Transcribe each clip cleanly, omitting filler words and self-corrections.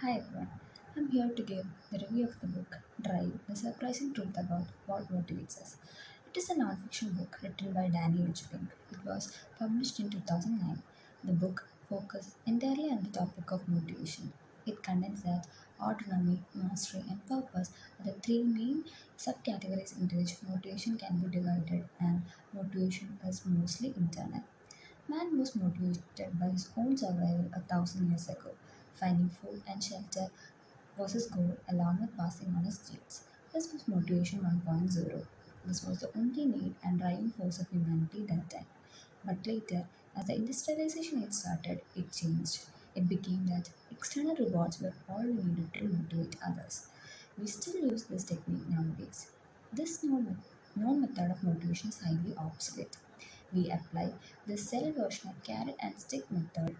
Hi everyone, I'm here to give the review of the book Drive, The Surprising Truth About What Motivates Us. It is a non-fiction book written by Daniel.H.Pink. It was published in 2009. The book focuses entirely on the topic of motivation. It contends that autonomy, mastery, and purpose are the three main subcategories into which motivation can be divided, and motivation is mostly internal. Man was motivated by his own survival 1,000 years ago. Finding food and shelter was his goal, along with passing on his genes. This was motivation 1.0. This was the only need and driving force of humanity that time. But later, as the industrialization had started, it changed. It became that external rewards were all we needed to motivate others. We still use this technique nowadays. This known method of motivation is highly obsolete. We apply the cell version of carrot and stick method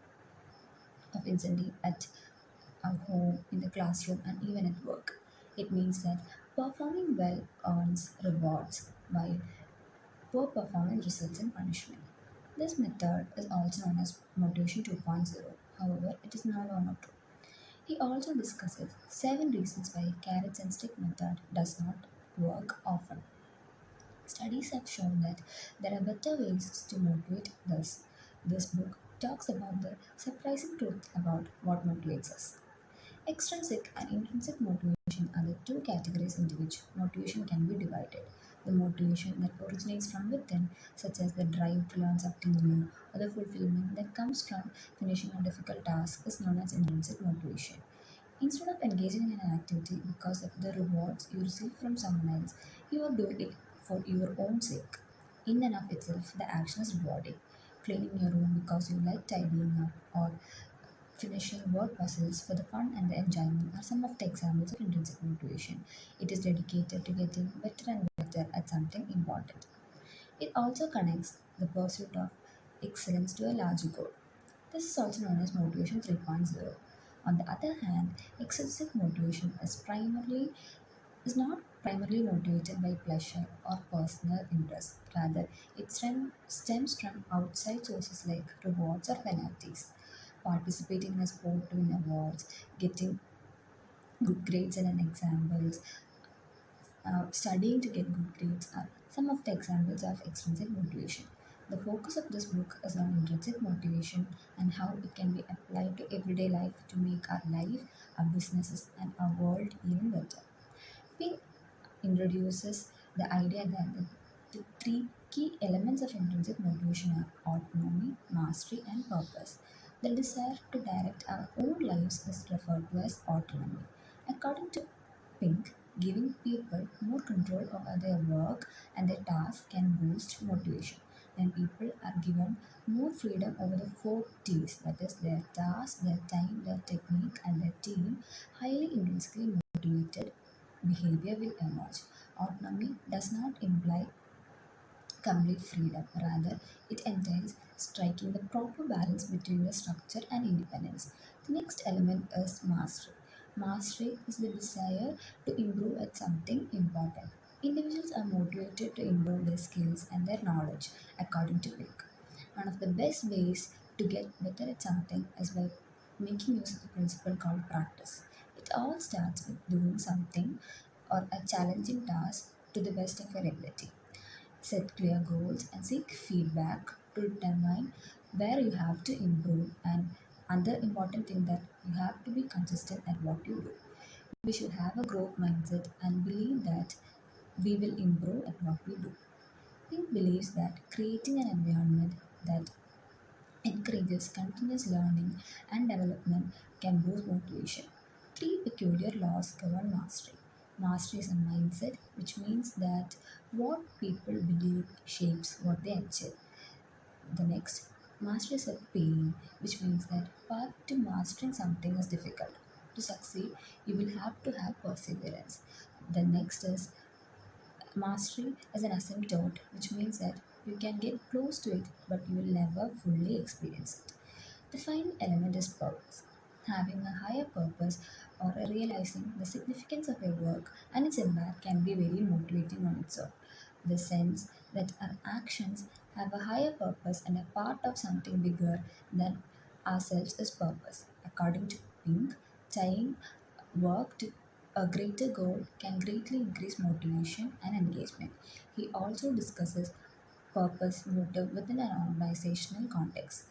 of incentive at our home, in the classroom, and even at work. It means that performing well earns rewards, while poor performance results in punishment. This method is also known as Motivation 2.0. However, it is not one or two. He also discusses 7 reasons why carrots and stick method does not work often. Studies have shown that there are better ways to motivate us. This book talks about the surprising truth about what motivates us. Extrinsic and intrinsic motivation are the two categories into which motivation can be divided. The motivation that originates from within, such as the drive to learn something new, or the fulfillment that comes from finishing a difficult task, is known as intrinsic motivation. Instead of engaging in an activity because of the rewards you receive from someone else, you are doing it for your own sake. In and of itself, the action is rewarding. Cleaning your room because you like tidying up, or finishing word puzzles for the fun and the enjoyment are some of the examples of intrinsic motivation. It is dedicated to getting better and better at something important. It also connects the pursuit of excellence to a larger goal. This is also known as motivation 3.0. On the other hand, extrinsic motivation is not primarily motivated by pleasure or personal interest. Rather, it stems from outside sources like rewards or penalties. Participating in a sport to win awards, getting good grades in an examples, studying to get good grades are some of the examples of extrinsic motivation. The focus of this book is on intrinsic motivation and how it can be applied to everyday life to make our life, our businesses, and our world even better. Pink introduces the idea that the three key elements of intrinsic motivation are autonomy, mastery, and purpose. The desire to direct our own lives is referred to as autonomy. According to Pink, giving people more control over their work and their tasks can boost motivation. When people are given more freedom over the 4 T's, that is, their task, their time, their technique, and their team, highly intrinsically motivated behavior will emerge. Autonomy does not imply complete freedom, rather, it entails striking the proper balance between the structure and independence. The next element is mastery. Mastery is the desire to improve at something important. Individuals are motivated to improve their skills and their knowledge, according to Pink. One of the best ways to get better at something is by making use of the principle called practice. It all starts with doing something or a challenging task to the best of your ability. Set clear goals and seek feedback to determine where you have to improve, and other important thing that you have to be consistent at what you do. We should have a growth mindset and believe that we will improve at what we do. Pink believes that creating an environment that encourages continuous learning and development can boost motivation. Three peculiar laws govern mastery. Mastery is a mindset, which means that what people believe shapes what they achieve. The next, mastery is a pain, which means that path to mastering something is difficult. To succeed, you will have to have perseverance. The next is mastery as an asymptote, which means that you can get close to it, but you will never fully experience it. The final element is purpose. Having a higher purpose or realizing the significance of your work and its impact can be very motivating on its own. The sense that our actions have a higher purpose and a part of something bigger than ourselves is purpose. According to Pink, Tying work to a greater goal can greatly increase motivation and engagement. He also discusses purpose motive within an organizational context.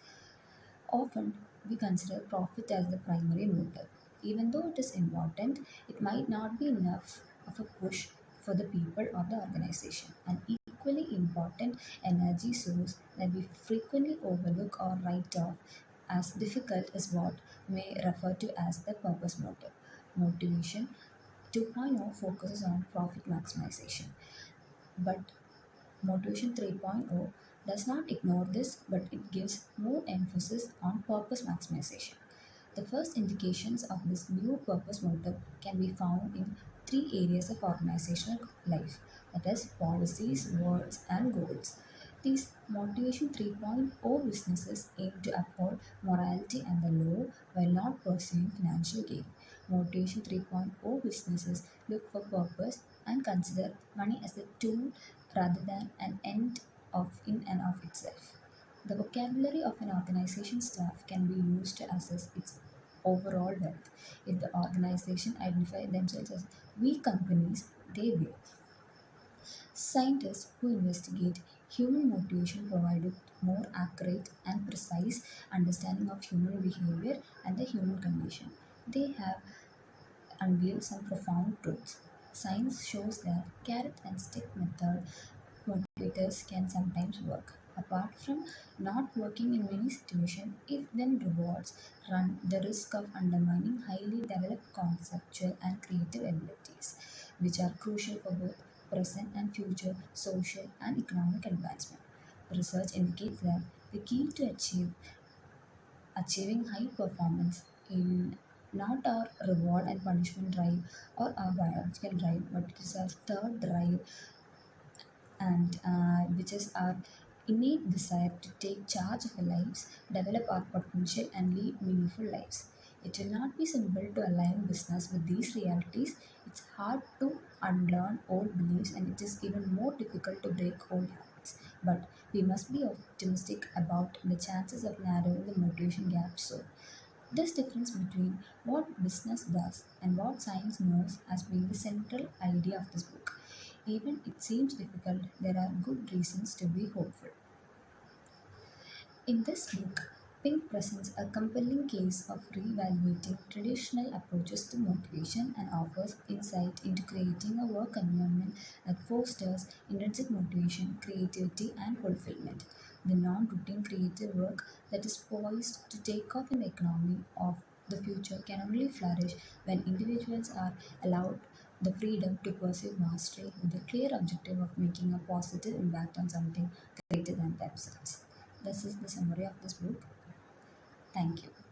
Often, we consider profit as the primary motive. Even though it is important, it might not be enough of a push for the people or the organization. An equally important energy source that we frequently overlook or write off as difficult is what may refer to as the purpose motive. Motivation 2.0 focuses on profit maximization, but Motivation 3.0 does not ignore this, but it gives more emphasis on purpose maximization. The first indications of this new purpose motive can be found in three areas of organizational life, that is, policies, words, and goals. These Motivation 3.0 businesses aim to uphold morality and the law while not pursuing financial gain. Motivation 3.0 businesses look for purpose and consider money as a tool rather than an end of in and of itself. The vocabulary of an organization staff can be used to assess its overall wealth. If the organization identify themselves as weak companies, they will. Scientists who investigate human motivation provided more accurate and precise understanding of human behavior and the human condition. They have unveiled some profound truths. Science shows that carrot and stick method motivators can sometimes work. Apart from not working in many situations, if then rewards run the risk of undermining highly developed conceptual and creative abilities, which are crucial for both present and future social and economic advancement. Research indicates that the key to achieving high performance in not our reward and punishment drive or our biological drive, but it is our third drive and which is our innate desire to take charge of our lives, develop our potential, and lead meaningful lives. It will not be simple to align business with these realities. It's hard to unlearn old beliefs, and it is even more difficult to break old habits. But we must be optimistic about the chances of narrowing the motivation gap soon. This difference between what business does and what science knows has been the central idea of this book. Even it seems difficult, there are good reasons to be hopeful. In this book, Pink presents a compelling case of reevaluating traditional approaches to motivation and offers insight into creating a work environment that fosters intrinsic motivation, creativity, and fulfillment. The non routine creative work that is poised to take off in the economy of the future can only flourish when individuals are allowed the freedom to pursue mastery with the clear objective of making a positive impact on something greater than themselves. This is the summary of this book. Thank you.